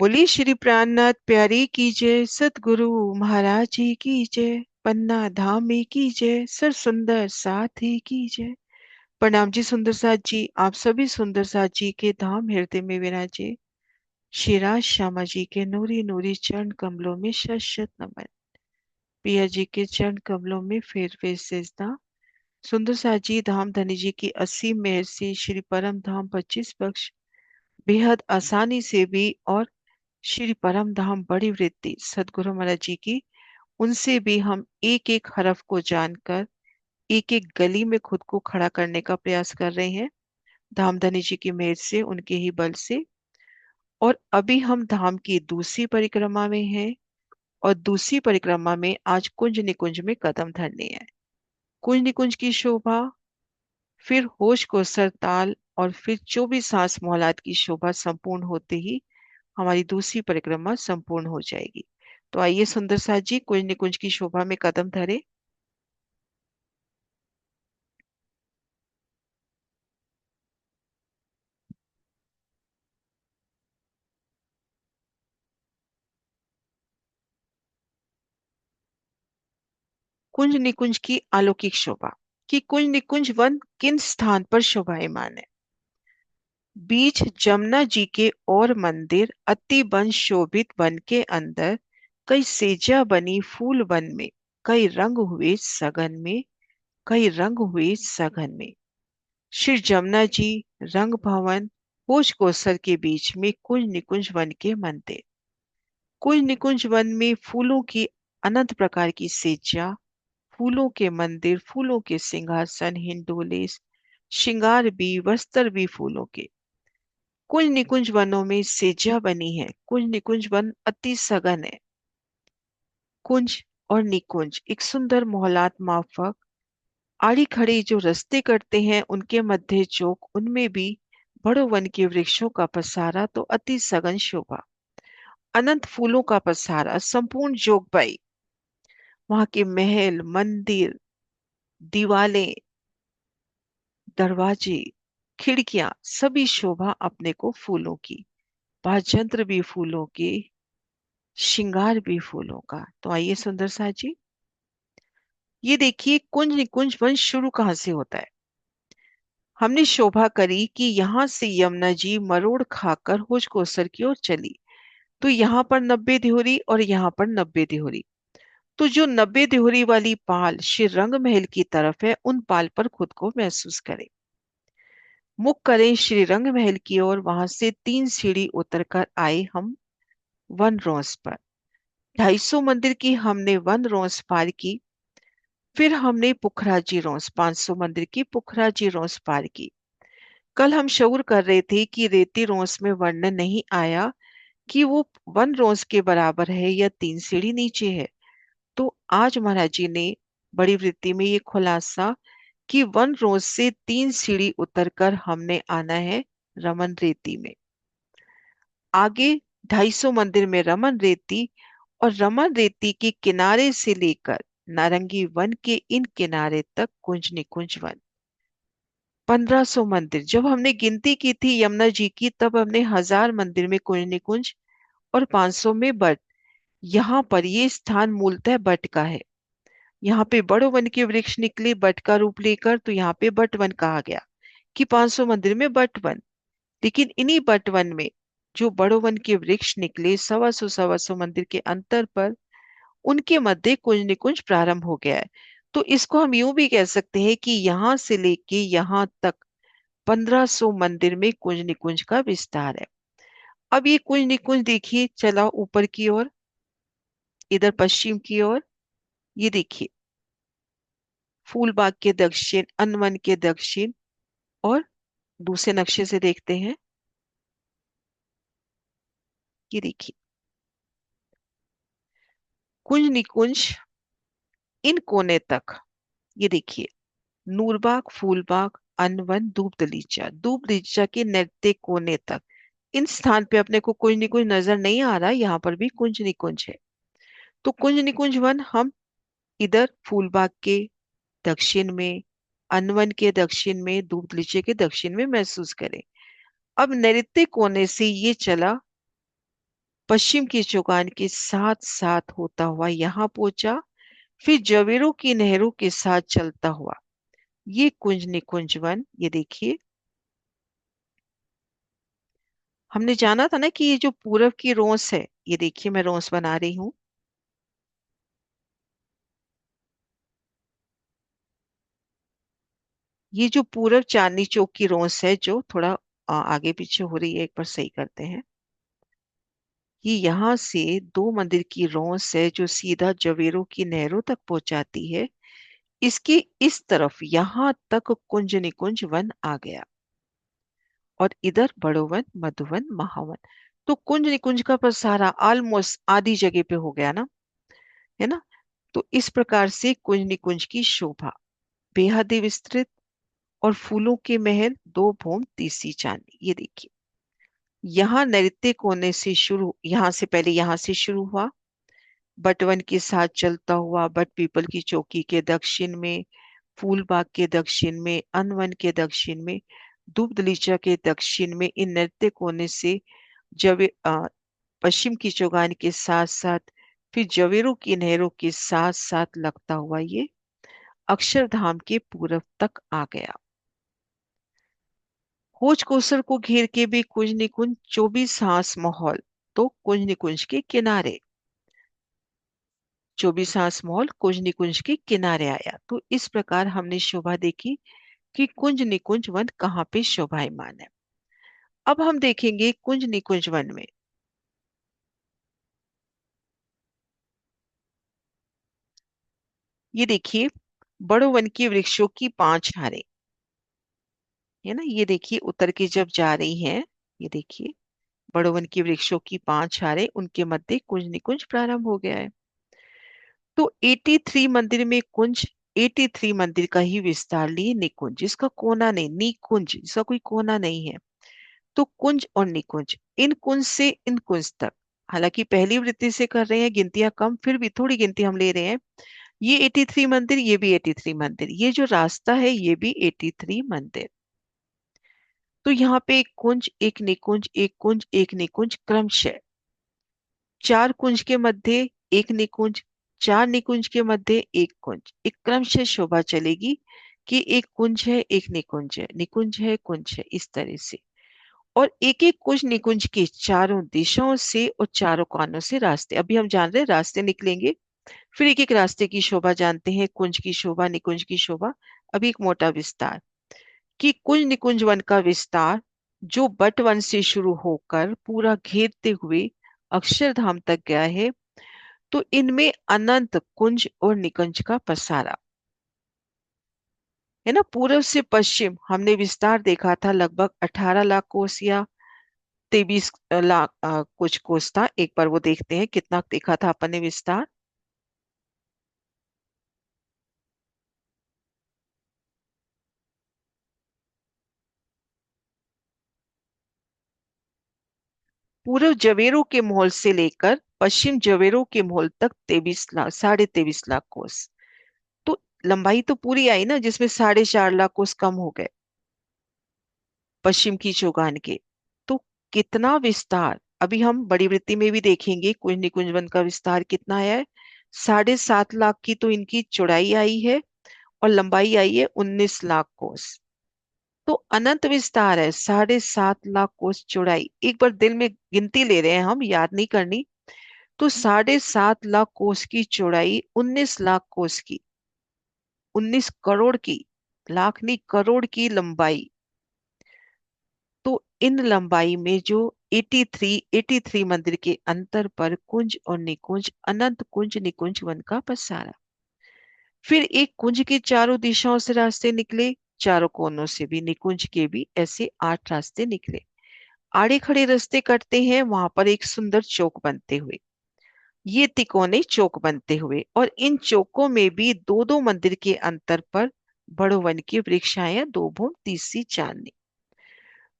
बोली श्री प्राणनाथ प्यारी की जय, सतगुरु महाराज जी की जय, पन्ना धाम की जय, सर सुंदर साथ ही की जय। प्रणाम जी सुंदर साथ जी, आप सभी सुंदर साथ जी के धाम हृदय में विराजे। श्रीराज श्यामा जी के नूरी नूरी चरण कमलों में शत शत नमन। पिया जी के चरण कमलों में फेर फेर सिजदा। सुंदर साथ जी धाम धनी जी की असीम मेहर से श्री परम धाम 25 पक्ष बेहद आसानी से भी और श्री परम धाम बड़ी वृत्ति सदगुरु महाराज जी की, उनसे भी हम एक एक हरफ को जानकर एक एक गली में खुद को खड़ा करने का प्रयास कर रहे हैं, धामधनी जी की मेहर से, उनके ही बल से। और अभी हम धाम की दूसरी परिक्रमा में हैं और दूसरी परिक्रमा में आज कुंज निकुंज में कदम धरने हैं। कुंज निकुंज की शोभा, फिर होश को सरताल और फिर 24 सांस मोहलात की शोभा संपूर्ण होते ही हमारी दूसरी परिक्रमा संपूर्ण हो जाएगी। तो आइए सुंदर साथ जी कुंज निकुंज की शोभा में कदम धरे। कुंज निकुंज की अलौकिक शोभा, कि कुंज निकुंज वन किन स्थान पर शोभायमान है। बीच जमुना जी के और मंदिर अति वन शोभित वन के अंदर, कई सेजा बनी फूल वन में, कई रंग हुए सघन में, कई रंग हुए सघन में। श्री जमुना जी रंग भवन भोज कोसर के बीच में कुंज निकुंज वन के मंदिर। कुंज निकुंज वन में फूलों की अनंत प्रकार की सेजा, फूलों के मंदिर, फूलों के सिंहासन, हिंडोले, श्रृंगार भी, वस्त्र भी फूलों के। कुंज निकुंज वनों में सेजा बनी है। कुंज निकुंज वन अति सघन है। कुंज और निकुंज एक सुंदर मोहलात माफक आड़ी खड़ी जो रास्ते कटते हैं उनके मध्य चौक, उनमें भी बड़ो वन के वृक्षों का पसारा तो अति सघन शोभा, अनंत फूलों का पसारा संपूर्ण जोगबाई, वहां के महल, मंदिर, दीवालें, दरवाजे, खिड़कियां, सभी शोभा अपने को फूलों की, बाजंत्र भी फूलों के, श्रृंगार भी फूलों का। तो आइए सुंदर सा जी, ये देखिए कुंज निकुंज वंश शुरू कहाँ से होता है। हमने शोभा करी कि यहाँ से यमुना जी मरोड़ खाकर होश कोसर की ओर चली, तो यहाँ पर 90 दिहोरी और यहाँ पर 90 दिहोरी। तो जो 90 दिहोरी वाली पाल श्री रंग महल की तरफ है, उन पाल पर खुद को महसूस करें। मुख करें श्री रंग महल की ओर, वहां से 3 सीढ़ी उतरकर आए हम वन रोस पर। 250 मंदिर की हमने वन रोस पार की। फिर हमने पुखराजी रोस, 500 मंदिर की पुखराजी रोस पार की। कल हम शऊर कर रहे थे कि रेती रोस में वर्णन नहीं आया कि वो वन रोस के बराबर है या 3 सीढ़ी नीचे है। तो आज महाराज जी ने बड़ी वृत्ति में ये खुलासा कि वन रोज से 3 सीढ़ी उतरकर हमने आना है रमन रेती में। आगे 250 मंदिर में रमन रेती, और रमन रेती के किनारे से लेकर नारंगी वन के इन किनारे तक कुंज निकुंज वन। 1500 मंदिर जब हमने गिनती की थी यमुना जी की, तब हमने 1000 मंदिर में कुंज निकुंज और 500 में बट। यहाँ पर ये स्थान मूलतः बट का है। यहाँ पे बड़ो वन के वृक्ष निकले बट का रूप लेकर, तो यहाँ पे बट वन कहा गया कि 500 मंदिर में बट वन। लेकिन इन्हीं बट वन में जो बड़ो वन के वृक्ष निकले, 125 मंदिर के अंतर पर उनके मध्य कुंज निकुंज प्रारंभ हो गया है। तो इसको हम यूं भी कह सकते हैं कि यहाँ से लेके यहाँ तक 1500 मंदिर में कुंज निकुंज का विस्तार है। अब ये कुंज निकुंज देखिए, चला ऊपर की ओर, इधर पश्चिम की ओर। ये देखिए फूलबाग के दक्षिण, अनवन के दक्षिण, और दूसरे नक्शे से देखते हैं। ये देखिए कुंज निकुंज इन कोने तक। ये देखिए नूरबाग, फूलबाग, अनवन, धूप दलीचा, धूप दलीचा के नैत्य कोने तक। इन स्थान पे अपने को कुंज निकुंज नजर नहीं आ रहा, यहाँ पर भी कुंज निकुंज है। तो कुंज निकुंज वन हम इधर फूलबाग के दक्षिण में, अनवन के दक्षिण में, धूप दलीचे के दक्षिण में महसूस करें। अब नैऋत्य कोने से ये चला पश्चिम की चौगान के साथ साथ होता हुआ यहाँ पहुंचा, फिर जवेरों की नहरों के साथ चलता हुआ। ये कुंज निकुंज वन, ये देखिए, हमने जाना था ना कि ये जो पूरब की रोस है, ये देखिए मैं रोस बना रही हूं। ये जो पूरब चांदनी चौक की रोस है, जो थोड़ा आगे पीछे हो रही है, एक बार सही करते हैं। ये यहाँ से दो मंदिर की रोस है जो सीधा जवेरों की नहरों तक पहुंचाती है। इसके इस तरफ यहाँ तक कुंज निकुंज वन आ गया, और इधर बड़ोवन, मधुवन, महावन। तो कुंज निकुंज का पसारा ऑलमोस्ट आधी जगह पे हो गया ना, है ना। तो इस प्रकार से कुंज निकुंज की शोभा बेहद ही विस्तृत, और फूलों के महल, दो भूम तीसरी चांदनी, ये देखिए। यहाँ नृत्य कोने से शुरू, यहाँ से पहले यहाँ से शुरू हुआ, बटवन के साथ चलता हुआ, बट पीपल की चौकी के दक्षिण में, फूलबाग के दक्षिण में, अनवन के दक्षिण में, धूप दलीचा के दक्षिण में, इन नृत्य कोने से जब पश्चिम की चौगान के साथ साथ, फिर जवेरों की नहरों के साथ साथ लगता हुआ ये अक्षरधाम के पूरब तक आ गया। खोज कोसर को घेर के भी कुंज निकुंज 24 हांस माहौल, तो कुंज निकुंज के किनारे, 24 हांस माहौल कुंज निकुंज के किनारे आया। तो इस प्रकार हमने शोभा देखी कि कुंज निकुंज वन कहाँ पे शोभायमान है। अब हम देखेंगे कुंज निकुंज वन में, ये देखिए, बड़ो वन के वृक्षों की 5 हारें, है ना। ये देखिए उतर के जब जा रही हैं, ये देखिए, बड़ो वन के वृक्षों की 5 हारें, उनके मध्य कुंज निकुंज प्रारंभ हो गया है। तो 83 मंदिर में कुंज, 83 मंदिर का ही विस्तार लिए निकुंज, जिसका कोना नहीं, निकुंज जिसका कोई कोना नहीं है। तो कुंज और निकुंज, इन कुंज से इन कुंज तक, हालांकि पहली वृत्ति से कर रहे हैं, गिनतियां कम, फिर भी थोड़ी गिनती हम ले रहे हैं। ये 83 मंदिर, ये भी 83 मंदिर, ये जो रास्ता है ये भी 83 मंदिर। तो यहाँ पे एक कुंज, एक निकुंज, एक कुंज, एक निकुंज, क्रमशः 4 कुंज के मध्य एक निकुंज, 4 निकुंज के मध्य एक कुंज, एक क्रमशः शोभा चलेगी कि एक कुंज है, एक निकुंज है, निकुंज है, कुंज है, इस तरह से। और एक एक कुंज निकुंज के चारों दिशाओं से और चारों कानों से रास्ते, अभी हम जान रहे हैं रास्ते निकलेंगे, फिर एक एक रास्ते की शोभा जानते हैं, कुंज की शोभा, निकुंज की शोभा। अभी एक मोटा विस्तार कि कुंज निकुंज वन का विस्तार, जो बट वन से शुरू होकर पूरा घेरते हुए अक्षरधाम तक गया है। तो इनमें अनंत कुंज और निकुंज का पसारा, है ना। पूर्व से पश्चिम हमने विस्तार देखा था, लगभग 18 लाख कोस या 23 लाख कुछ कोस था। एक बार वो देखते हैं कितना देखा था अपन ने विस्तार। पूर्व जवेरों के महल से लेकर पश्चिम जवेरों के महल तक 23 लाख, 23.5 लाख कोस। तो लंबाई तो पूरी आई ना, जिसमें 4.5 लाख कोस कम हो गए पश्चिम की चौगान के। तो कितना विस्तार, अभी हम बड़ी वृत्ति में भी देखेंगे कुंज निकुंज वन का विस्तार कितना आया है। 7.5 लाख की तो इनकी चौड़ाई आई है, और लंबाई आई है 19 लाख कोस। तो अनंत विस्तार है, 7.5 लाख कोस चौड़ाई। एक बार दिल में गिनती ले रहे हैं हम, याद नहीं करनी। तो 7.5 लाख कोस की चौड़ाई, 19 लाख कोस की, 19 करोड़ की, लाख नहीं करोड़ की लंबाई। तो इन लंबाई में जो 83 मंदिर के अंतर पर कुंज और निकुंज, अनंत कुंज निकुंज वन का पसारा। फिर एक कुंज के चारों दिशाओं से रास्ते निकले, चारों कोनों से भी, निकुंज के भी ऐसे 8 रास्ते निकले। आड़े खड़े रास्ते कटते हैं वहां पर एक सुंदर चौक बनते हुए, ये तिकोने चौक बनते हुए, और इन चौकों में भी दो दो मंदिर के अंतर पर बड़ो वन की वृक्षाएं, दो भूम तीसरी चांदनी।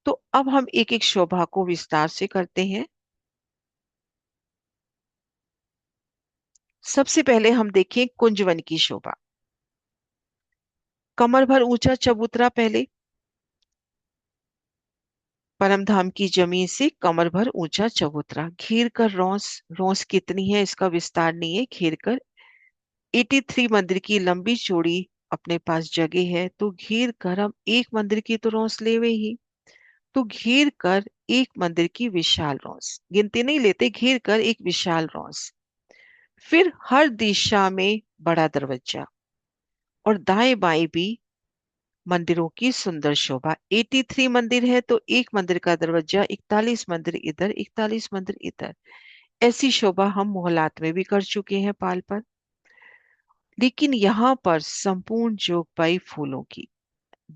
तो अब हम एक एक शोभा को विस्तार से करते हैं। सबसे पहले हम देखें कुंजवन की शोभा। कमर भर ऊंचा चबूतरा पहले, परमधाम की जमीन से कमर भर ऊंचा चबूतरा, घेर कर रोंस। रोंस कितनी है इसका विस्तार नहीं है। घेर कर 83 मंदिर की लंबी चौड़ी अपने पास जगह है, तो घेर कर हम एक मंदिर की तो रोंस लेवे ही। तो घेर कर एक मंदिर की विशाल रोंस, गिनती नहीं लेते, घेर कर एक विशाल रोंस। फिर हर दिशा में बड़ा दरवाजा, और दाएं बाएं भी मंदिरों की सुंदर शोभा। 83 मंदिर है तो एक मंदिर का दरवाजा, 41 मंदिर इधर, 41 मंदिर इधर। ऐसी शोभा हम मोहल्लात में भी कर चुके हैं पाल पर। लेकिन यहाँ पर संपूर्ण जोगबाई फूलों की,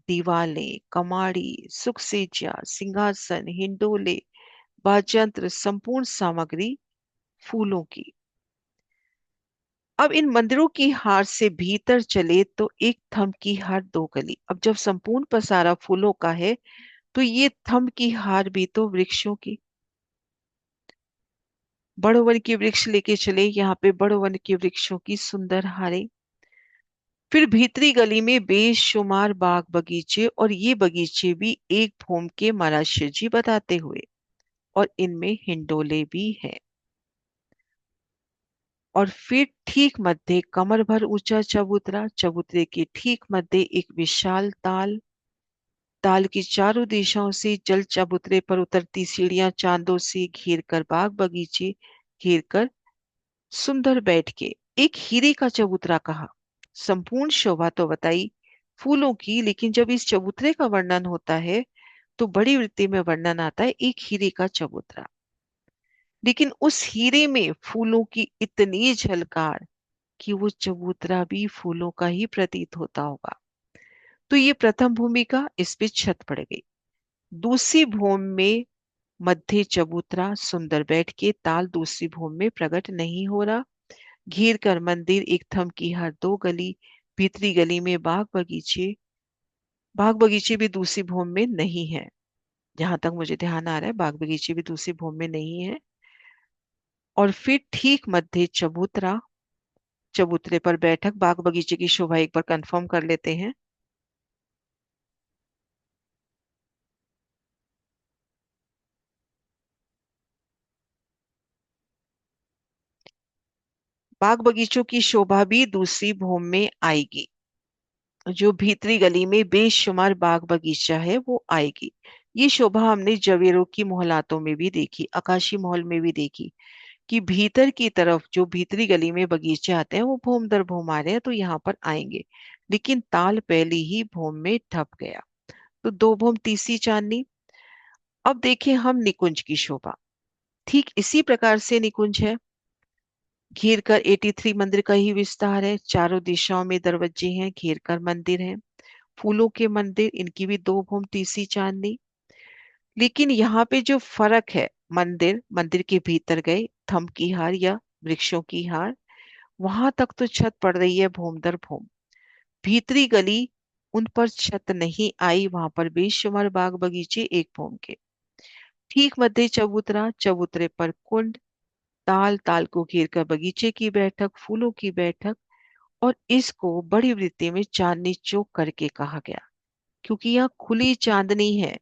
दीवालें, कमाड़ी, सुखसेजिया, सिंहासन, हिंडोले, वाजंत्र, संपूर्ण सामग्री फूलों की। अब इन मंदिरों की हार से भीतर चले तो एक थंब की हार दो गली। अब जब संपूर्ण पसारा फूलों का है, तो ये थंब की हार भी तो वृक्षों की। बड़ो वन के वृक्ष लेके चले, यहाँ पे बड़ो वन के वृक्षों की सुंदर हारें। फिर भीतरी गली में बेशुमार बाग बगीचे, और ये बगीचे भी एक भूम के महाराज जी बताते हुए, और इनमें हिंडोले भी है। और फिर ठीक मध्य कमर भर ऊंचा चबूतरा, चबूतरे के ठीक मध्य एक विशाल ताल। ताल की चारों दिशाओं से जल चबूतरे पर उतरती सीढ़ियां चांदों से घेर कर बाग बगीचे घेर कर सुंदर बैठ के एक हीरे का चबूतरा कहा। संपूर्ण शोभा तो बताई फूलों की, लेकिन जब इस चबूतरे का वर्णन होता है तो बड़ी वृत्ति में वर्णन आता है एक हीरे का चबूतरा। लेकिन उस हीरे में फूलों की इतनी झलकार कि वो चबूतरा भी फूलों का ही प्रतीत होता होगा। तो ये प्रथम भूमिका, इस पे छत पड़ गई। दूसरी भूमि में मध्य चबूतरा सुंदर बैठ के ताल दूसरी भूमि में प्रकट नहीं हो रहा। घेर कर मंदिर एक थंब की हर दो गली, भीतरी गली में बाग बगीचे। बाग बगीचे भी दूसरी भूमि में नहीं है, जहां तक मुझे ध्यान आ रहा है बाग बगीचे भी दूसरी भूमि में नहीं है। और फिर ठीक मध्य चबूतरा, चबूतरे पर बैठक। बाग बगीचे की शोभा एक बार कंफर्म कर लेते हैं। बाग बगीचों की शोभा भी दूसरी भूमि में आएगी। जो भीतरी गली में बेशुमार बाग बगीचा है वो आएगी। ये शोभा हमने जवेरों की मोहल्लातों में भी देखी, आकाशी महल में भी देखी, कि भीतर की तरफ जो भीतरी गली में बगीचे आते हैं वो भूम दर भूम आ रहे हैं, तो यहाँ पर आएंगे। लेकिन ताल पहली ही भूम में ठप गया, तो दो भूम तीसरी चांदनी। अब देखें हम निकुंज की शोभा। ठीक इसी प्रकार से निकुंज है। घेर कर 83 मंदिर का ही विस्तार है, चारों दिशाओं में दरवाजे हैं, घेर कर मंदिर है। फूलों के मंदिर, इनकी भी दो भूम तीसरी चांदनी। लेकिन यहाँ पे जो फर्क है, मंदिर मंदिर के भीतर गए थंब की हार या वृक्षों की हार, वहां तक तो छत पड़ रही है भूम दर भूम। भीतरी गली, उन पर छत नहीं आई, वहां पर बेशुमार बाग बगीचे एक भूम के। ठीक मध्य चबूतरा, चबूतरे पर कुंड, ताल ताल को घेर कर बगीचे की बैठक, फूलों की बैठक। और इसको बड़ी वृत्ति में चांदनी चौक करके कहा गया, क्योंकि यहाँ खुली चांदनी है।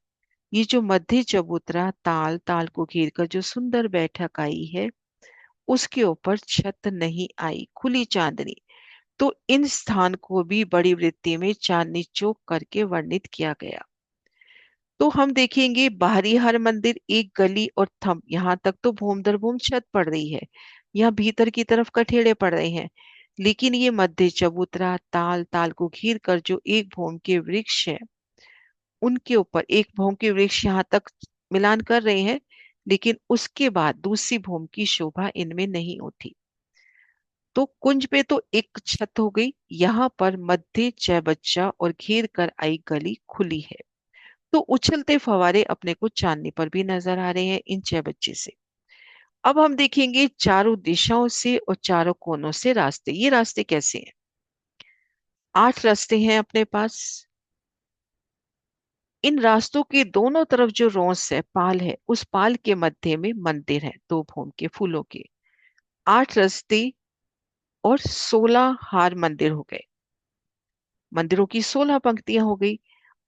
ये जो मध्य चबूतरा ताल ताल को घेर कर जो सुंदर बैठक आई है, उसके ऊपर छत नहीं आई, खुली चांदनी। तो इन स्थान को भी बड़ी वृत्ति में चांदनी चौक करके वर्णित किया गया। तो हम देखेंगे बाहरी हर मंदिर एक गली और थंब, यहाँ तक तो भूम दर भूम छत पड़ रही है, यहाँ भीतर की तरफ कठेड़े पड़ रहे हैं। लेकिन ये मध्य चबूतरा ताल ताल को घेर कर जो एक भूम के वृक्ष है, उनके ऊपर एक भूम के वृक्ष यहाँ तक मिलान कर रहे हैं। लेकिन उसके बाद दूसरी भूम की शोभा इनमें नहीं उठी। तो कुंज पे तो एक छत हो गई, यहाँ पर मध्य चय बच्चा और घेर कर आई गली खुली है। तो उछलते फवारे अपने को चांदनी पर भी नजर आ रहे हैं इन छह बच्चे से। अब हम देखेंगे चारों दिशाओं से और चारों कोनों से रास्ते। ये रास्ते कैसे हैं? 8 रास्ते हैं अपने पास। इन रास्तों के दोनों तरफ जो रोस है, पाल है, उस पाल के मध्य में मंदिर है दो भूम के फूलों के। 8 रास्ते और 16 हार मंदिर हो गए, मंदिरों की 16 पंक्तियां हो गई।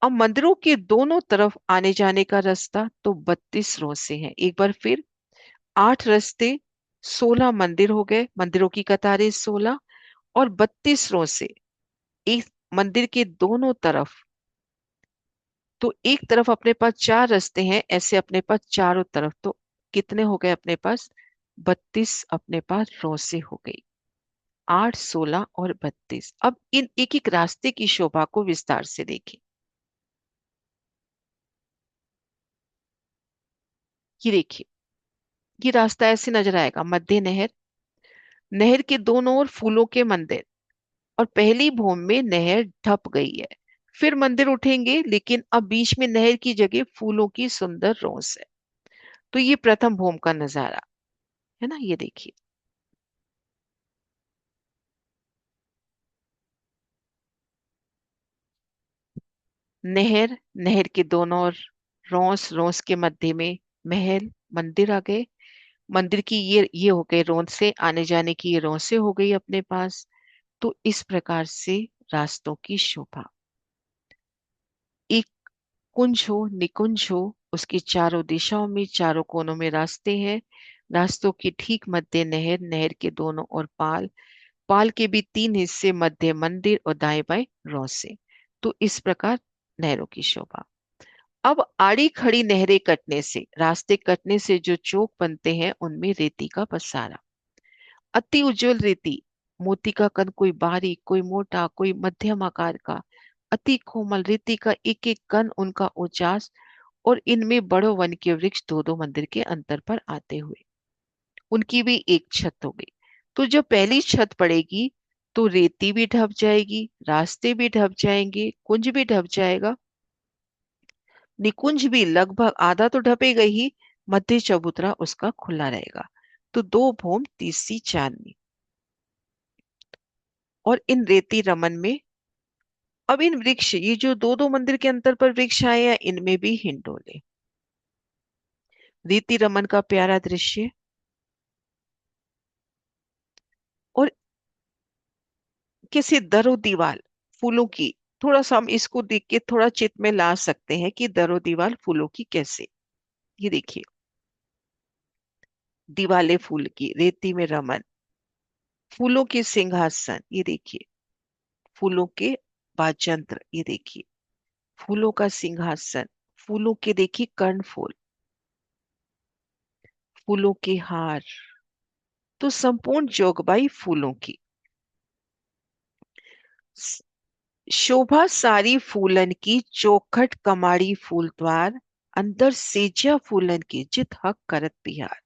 अब मंदिरों के दोनों तरफ आने जाने का रास्ता तो 32 रोज से है। एक बार फिर, 8 रास्ते, 16 मंदिर हो गए, मंदिरों की कतारें 16, और 32 रोज से एक मंदिर के दोनों तरफ। तो एक तरफ अपने पास 4 रास्ते हैं, ऐसे अपने पास चारों तरफ, तो कितने हो गए अपने पास? 32 अपने पास रोज से हो गई। 8, 16 और 32। अब इन एक एक रास्ते की शोभा को विस्तार से देखें। ये देखिए, ये रास्ता ऐसे नजर आएगा। मध्य नहर, नहर के दोनों ओर फूलों के मंदिर, और पहली भूमि में नहर ढप गई है। फिर मंदिर उठेंगे, लेकिन अब बीच में नहर की जगह फूलों की सुंदर रोस है। तो ये प्रथम भूमि का नजारा है ना, ये देखिए। नहर, नहर के दोनों ओर रोस, रोस के मध्य में महल, मंदिर आ गए। मंदिर की ये हो गए रोंद से आने जाने की, ये रोंद से हो गई अपने पास। तो इस प्रकार से रास्तों की शोभा। एक कुंज हो, निकुंज हो, उसकी चारों दिशाओं में, चारों कोनों में रास्ते हैं। रास्तों के ठीक मध्य नहर, नहर के दोनों ओर पाल, पाल के भी 3 हिस्से, मध्य मंदिर और दाएं बाएं रौसे। तो इस प्रकार नहरों की शोभा। अब आड़ी खड़ी नहरें कटने से, रास्ते कटने से जो चौक बनते हैं, उनमें रेती का पसारा। अति उज्जवल रेती, मोती का कण, कोई बारीक, कोई मोटा, कोई मध्यम आकार का, अति कोमल रेती का एक एक कण, उनका उजास, और इनमें बड़ो वन के वृक्ष दो दो मंदिर के अंतर पर आते हुए, उनकी भी एक छत हो गई। तो जब पहली छत पड़ेगी, तो रेती भी ढप जाएगी, रास्ते भी ढप जाएंगे, कुंज भी ढप जाएगा, निकुंज भी लगभग आधा तो ढपेगा ही, मध्य चबूतरा उसका खुला रहेगा। तो दो भूम तीसरी चांदनी। और इन रेती रमन में, अब इन वृक्ष, ये जो दो दो मंदिर के अंतर पर वृक्ष आए हैं, इनमें भी हिंडोले। रेती रमन का प्यारा दृश्य। और किसी दरो दीवार फूलों की, थोड़ा सा हम इसको देख के थोड़ा चित्त में ला सकते हैं कि दरो दीवार फूलों की कैसे। ये देखिए, दीवाले फूल की, रेती में रमन, फूलों के सिंहासन, ये देखिए, फूलों के वाजंत्र, ये देखिए, फूलों का सिंहासन, फूलों के देखिए कर्णफूल, फूलों के हार। तो संपूर्ण जोगबाई फूलों की स- शोभा सारी फूलन की, चौखट कमाड़ी फूल द्वार, अंदर सेजा फूलन की, जित हक करत बिहार।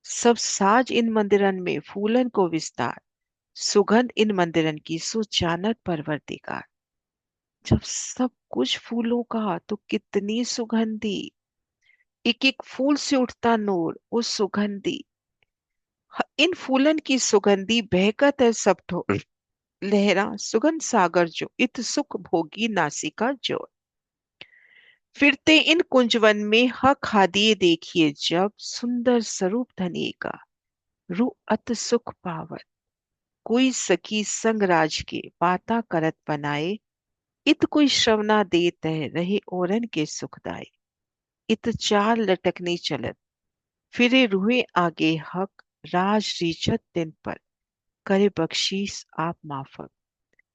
सब साज इन मंदिरन में फूलन को विस्तार, सुगंध इन मंदिरन की सुचानक परवरदिगार। जब सब कुछ फूलों का, तो कितनी सुगंधी, एक एक फूल से उठता नूर, वो सुगंधी। इन फूलन की सुगंधी बहकत है सब ठोर, लहरा सुगंध सागर जो, इत सुख भोगी नासिका जो। फिरते इन कुंजवन में हक हादिए देखिए जब, सुंदर स्वरूप धनी का, रू अत सुख पावत। कोई सखी संग राज के, बाता करत बनाए, इत कोई श्रवणा देत है, रहे ओरन के सुखदाई। इत चार लटकनी चलत, फिरे रुए आगे हक, राज रीचत तिन पर, करे बख्शीस आप माफक।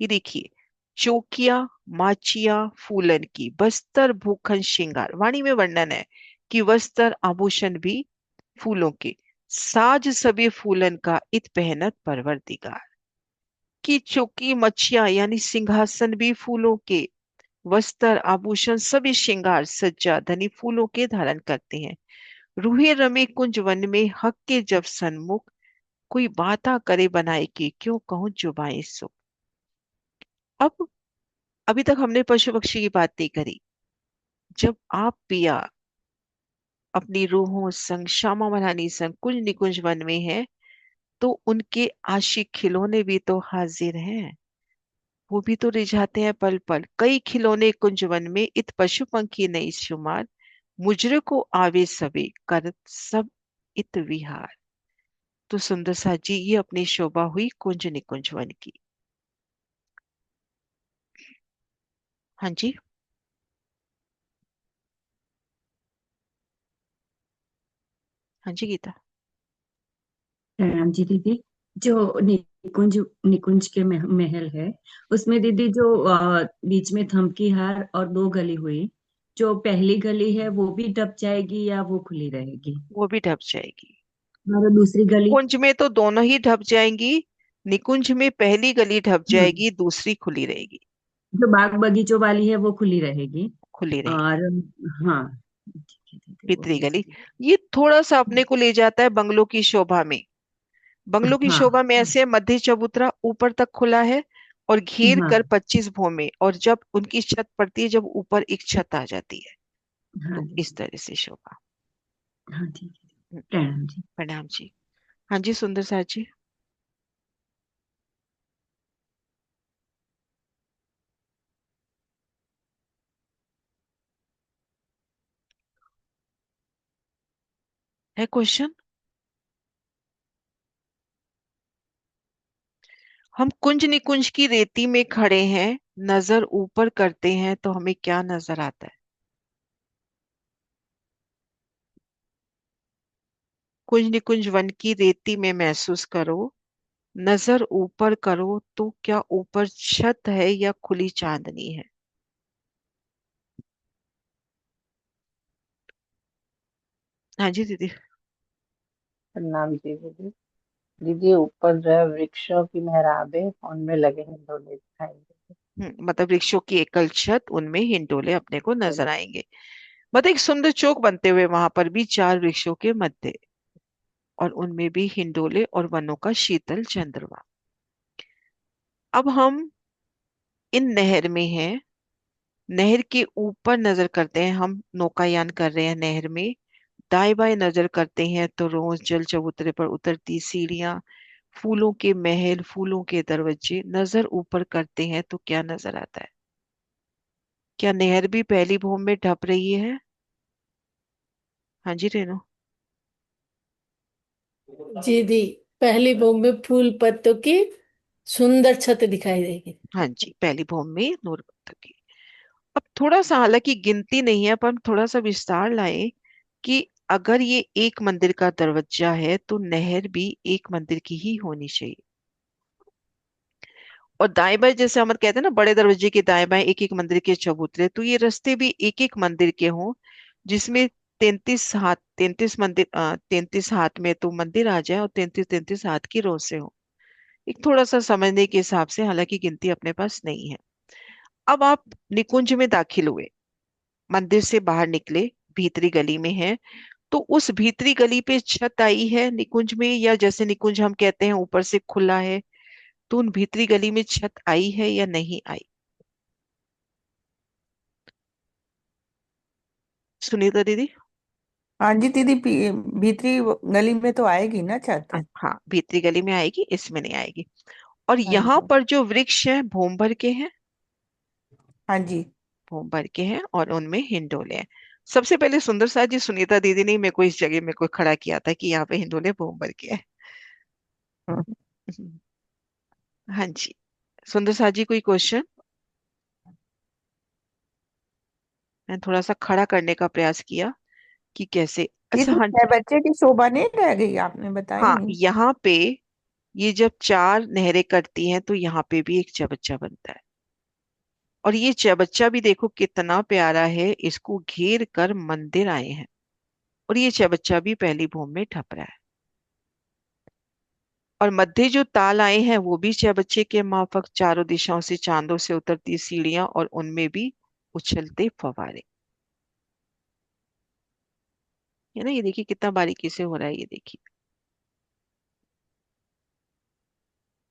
ये देखिए, चौकिया, माचिया फूलन की, बस्तर भूखन श्रृंगार, वाणी में वर्णन है कि वस्त्र आभूषण भी फूलों के, साज सभी फूलन का, इत पहनत परवरदिगार। की चौकी मच्छिया यानी सिंहासन भी फूलों के, वस्त्र आभूषण सभी श्रृंगार सज्जा धनी फूलों के धारण करते हैं। रूहे रमे कुंज वन में हक के जब सन्मुख, कोई बाता करे बनाए के, क्यों कहूं जुबाएं सुख। अब अभी तक हमने पशु पक्षी की बात नहीं करी। जब आप पिया अपनी रूहों संग, श्यामा मनानी संग कुंज निकुंज वन में है, तो उनके आशिक खिलौने भी तो हाजिर हैं, वो भी तो रिझाते हैं पल पल। कई खिलौने कुंज वन में, इत पशु पंखी नहीं शुमार, मुजरे को आवे सबे कर सब इत विहार। तो सुंदर सा जी, ये अपनी शोभा हुई कुंज निकुंज वन की। हाँ जी। हाँ जी गीता। प्रणाम जी दीदी। जो निकुंज निकुंज के महल है, उसमें दीदी जो बीच में थमकी हार और दो गली हुई, जो पहली गली है वो भी दब जाएगी या वो खुली रहेगी? वो भी ढप जाएगी। और दूसरी गली? निकुंज में तो दोनों ही ढप जाएंगी। निकुंज में पहली गली ढप हम्म, जाएगी, दूसरी खुली रहेगी। जो बाग बगीचों वाली है वो खुली रहेगी। खुली रहेगी। और हाँ, ठीक है दीदी, वो भीतरी भी गली। सही। ये थोड़ा सा अपने को ले जाता है बंगलों की शोभा में। बंगलों की हाँ शोभा में ऐसे है, मध्य चबूतरा ऊपर तक खुला है और घेर हाँ कर 25 भौमे, और जब उनकी छत पड़ती है, जब ऊपर एक छत आ जाती है, हाँ तो इस दीदी। तरह से शोभा। हाँ ठीक है। हम्म, प्रणाम जी। प्रणाम जी। हाँ जी सुंदर साथ जी। है क्वेश्चन? हम कुंज निकुंज की रेती में खड़े हैं, नजर ऊपर करते हैं तो हमें क्या नजर आता है? कुंज निकुंज वन की रेती में महसूस करो, नजर ऊपर करो तो क्या ऊपर छत है या खुली चांदनी है? हाँ जी दीदी। प्रणाम जी दीदी। दीदी, ऊपर जो है वृक्षों की मेहराबें, उनमें लगे हिंडोले दिखाई देते मतलब वृक्षों की एकल छत, उनमें हिंडोले अपने को हैं। नजर आएंगे। मतलब एक सुंदर चौक बनते हुए वहां पर भी चार वृक्षों के मध्य, और उनमें भी हिंडोले और वनों का शीतल चंद्रमा। अब हम इन नहर में हैं। नहर के ऊपर नजर करते हैं, हम नौकायान कर रहे हैं नहर में। दाएं बाएं नजर करते हैं तो रोज जल चबूतरे पर उतरती सीढ़ियां, फूलों के महल, फूलों के दरवाजे। नजर ऊपर करते हैं तो क्या नजर आता है? क्या नहर भी पहली भूमि में ढप रही है? हाँ जी रेनू। जी दी, पहली बूम में फूल पत्तों की सुंदर छत दिखाई देगी। हाँ जी, पहली भूमि में नूर की। अब थोड़ा सा, हालांकि गिनती नहीं है, पर हम थोड़ा सा विस्तार लाए कि अगर ये एक मंदिर का दरवाजा है तो नहर भी एक मंदिर की ही होनी चाहिए। और दाएं बाएं, जैसे हम कहते हैं ना, बड़े दरवाजे के दाएं बाएं एक एक मंदिर के चबूतरे, तो ये रास्ते भी एक एक मंदिर के हों, जिसमें 33 हाथ, 33 मंदिर, 33 हाथ में तो मंदिर आ जाए, और 33 33 हाथ की रोसें हो। एक थोड़ा सा समझने के हिसाब से, हालांकि गिनती अपने पास नहीं है। अब आप निकुंज में दाखिल हुए, मंदिर से बाहर निकले, भीतरी गली में है, तो उस भीतरी गली पे छत आई है निकुंज में, या जैसे निकुंज हम कहते हैं ऊपर से खुला है, तो उन भीतरी गली में छत आई है या नहीं आई? सुनीता दीदी। हाँ जी दीदी, भीतरी गली में तो आएगी ना छत। हाँ, भीतरी गली में आएगी, इसमें नहीं आएगी। और हाँ यहाँ जी। पर जो वृक्ष हैं भूम भर के हैं। हाँ जी। भूम भर के हैं और उनमें हिंडोले हैं। सबसे पहले सुंदर साथ जी, सुनीता दीदी ने मेरे को इस जगह में को खड़ा किया था कि यहाँ पे हिंडोले भूम भर के हम्म। हैं। हाँ जी। सुंदर साथ जी, कोई क्वेश्चन? मैं थोड़ा सा खड़ा करने का प्रयास किया कि कैसे। अच्छा दीदी, हाँ। छह बच्चे की शोभा नहीं रह गई, आपने बताई हाँ, नहीं। यहाँ पे ये जब चार नहरें कटती हैं तो यहाँ पे भी एक चबच्चा बनता है। और ये चबच्चा भी देखो कितना प्यारा है, इसको घेर कर मंदिर आए हैं। और ये चबच्चा भी पहली भूमि में ठप रहा है। और मध्य जो ताल आए हैं वो भी चबच्चे के माफक, चारों दिशाओं से चांदों से उतरती सीढ़ियां, और उनमें भी उछलते फव्वारे। है ना, ये देखिए कितना बारीकी से हो रहा है, ये देखिए।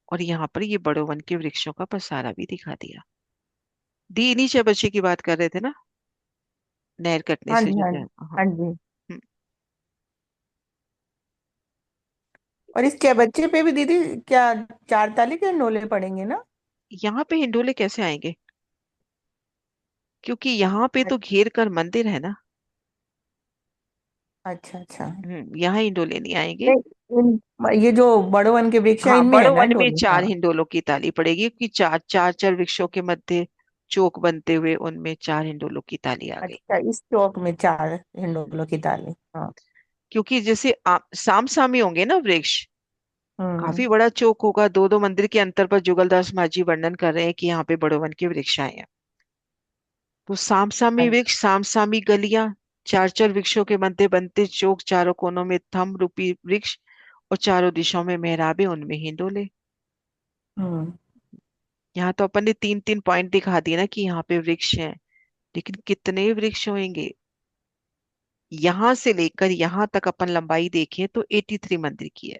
और यहाँ पर ये बड़ो वन के वृक्षों का पसारा भी दिखा दिया। दी इन्हीं चबच्चे की बात कर रहे थे ना, नहर कटने हाँ से जी, जो हाँ है। जी। हाँ। हाँ जी। हम्म, और इस छह बच्चे पे भी दीदी क्या चार ताली के नोले पड़ेंगे ना? यहाँ पे हिंडोले कैसे आएंगे? क्योंकि यहाँ पे तो घेर कर मंदिर है ना। अच्छा अच्छा। यहाँ हिंडोले नहीं आएंगे। नहीं, ये जो बड़वन के वृक्ष है हाँ, इनमें है बड़ो ना वन में डोली? चार हाँ। हिंडोलों की ताली पड़ेगी, क्योंकि चार चार चार वृक्षों के मध्य चौक बनते हुए उनमें चार हिंडोलों की ताली आ गई। अच्छा, इस चौक में चार हिंडोलों की ताली, हाँ। क्योंकि जैसे साम सामी होंगे ना वृक्ष, हम्म। काफी बड़ा चौक होगा, दो दो मंदिर के अंतर पर जुगलदास माझी वर्णन कर रहे हैं कि यहाँ पे बड़ोवन के वृक्ष आए हैं। तो सामसामी अच्छा। वृक्ष, सामसामी गलियां, चार चार वृक्षों के मध्य बनते चौक, चारों कोनों में थम रूपी वृक्ष और चारों दिशाओं में मेहराबे, उनमें हिंडोले। हम्म। यहाँ तो अपन ने तीन तीन पॉइंट दिखा दिए ना कि यहाँ पे वृक्ष हैं, लेकिन कितने वृक्ष होंगे? यहां से लेकर यहां तक अपन लंबाई देखें तो 83 मंदिर की है।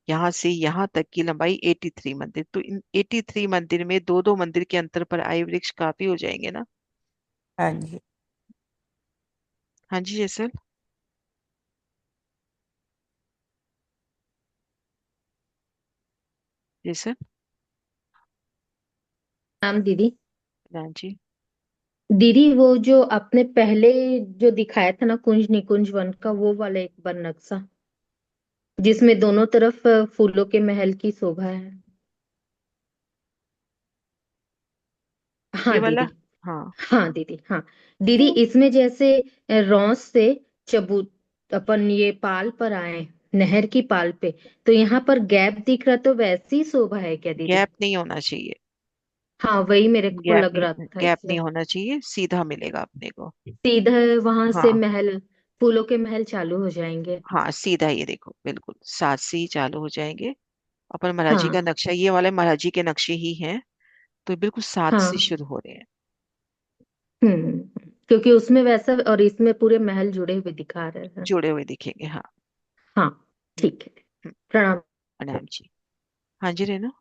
यहाँ से यहाँ तक की लंबाई 83 मंदिर, तो इन 83 मंदिर में दो दो मंदिर के अंतर पर आए वृक्ष काफी हो जाएंगे ना। हाँ जी। हाँ जी जैसल। जैसल। नाम दीदी। हाँ जी। दीदी वो जो आपने पहले जो दिखाया था ना कुंज निकुंज वन का, वो वाला एक बार नक्शा जिसमें दोनों तरफ फूलों के महल की शोभा है। ये हाँ वाला। दीदी। हाँ। हाँ दीदी, हाँ। दीदी इसमें जैसे रॉस से चबूत अपन ये पाल पर आए, नहर की पाल पे, तो यहाँ पर गैप दिख रहा, तो वैसी शोभा है क्या दीदी? गैप नहीं होना चाहिए। हाँ वही मेरे को गैप लग नहीं, रहा था गैप इससे। नहीं होना चाहिए, सीधा मिलेगा अपने को। सीधा वहां से हाँ। महल, फूलों के महल चालू हो जाएंगे। हाँ सीधा, ये देखो बिल्कुल साथ से ही चालू हो जाएंगे। अपन महाराजी का हाँ नक्शा, ये वाले महाराजी के नक्शे ही हैं, तो बिल्कुल साथ से हाँ। शुरू हो रहे हैं। हम्म। क्योंकि उसमें वैसा और इसमें पूरे महल जुड़े हुए दिखा रहे हैं। जुड़े हुए दिखेंगे, हाँ। हाँ हम्म, ठीक है। हम्म, प्रणाम। प्रणाम जी। हाँ जी रेना।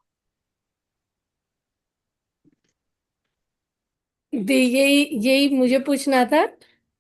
यही यही मुझे पूछना था।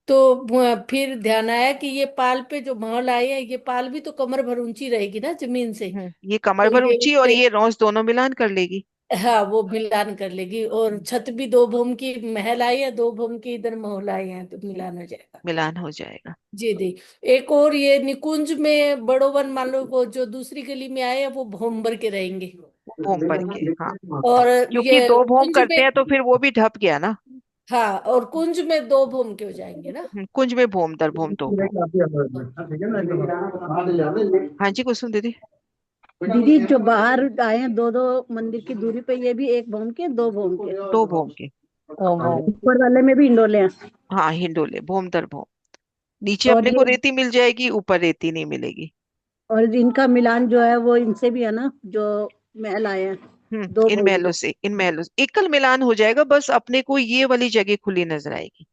तो फिर ध्यान आया कि ये पाल पे जो महल आई है, ये पाल भी तो कमर भर ऊंची रहेगी ना जमीन से। ये कमर तो भर ये ऊंची और उससे, ये रॉस दोनों मिलान कर लेगी। हाँ वो मिलान कर लेगी, और छत भी दो भूम की महल आई है, दो भूम की इधर महल आई है, तो मिलान हो जाएगा। मिलान हो जाएगा। जी दी। एक और ये निकुंज में बड़ो वन, मान लो वो जो दूसरी गली में आए हैं वो भोम भर के रहेंगे। वो भोम भर के, हाँ। और क्योंकि ये दो भोम कुंज में, करते हैं तो फिर वो भी ढप गया ना। हाँ और कुंज में दो भूम के हो जाएंगे ना। कुंज में भोम, दर भोम, दो भोम। हाँ जी कुसुम दीदी। दीदी जो बाहर आए हैं दो दो मंदिर की दूरी पे, ये भी एक भोम के दो भोम के, दो भोम के। तो वो ऊपर वाले में भी इंडोले हैं। हाँ हिंडोले, भोम दर भोम। नीचे और अपने को ये रेती मिल जाएगी, ऊपर रेती नहीं मिलेगी। और इनका मिलान जो है वो इनसे भी है ना, जो महल आए हैं दो इन भोम महलों के। से, इन महलों से एकल मिलान हो जाएगा, बस अपने को ये वाली जगह खुली नजर आएगी।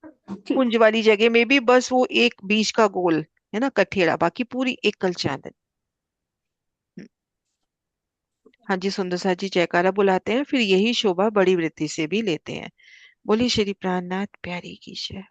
ठीक। कुंज वाली जगह में भी बस वो एक बीच का गोल है ना कठेड़ा, बाकी पूरी एकल चांदन। हम्म, हाँ जी सुंदर सा जी जयकारा बुलाते हैं, फिर यही शोभा बड़ी वृद्धि से भी लेते हैं। बोलिए श्री प्राणनाथ प्यारी की जय।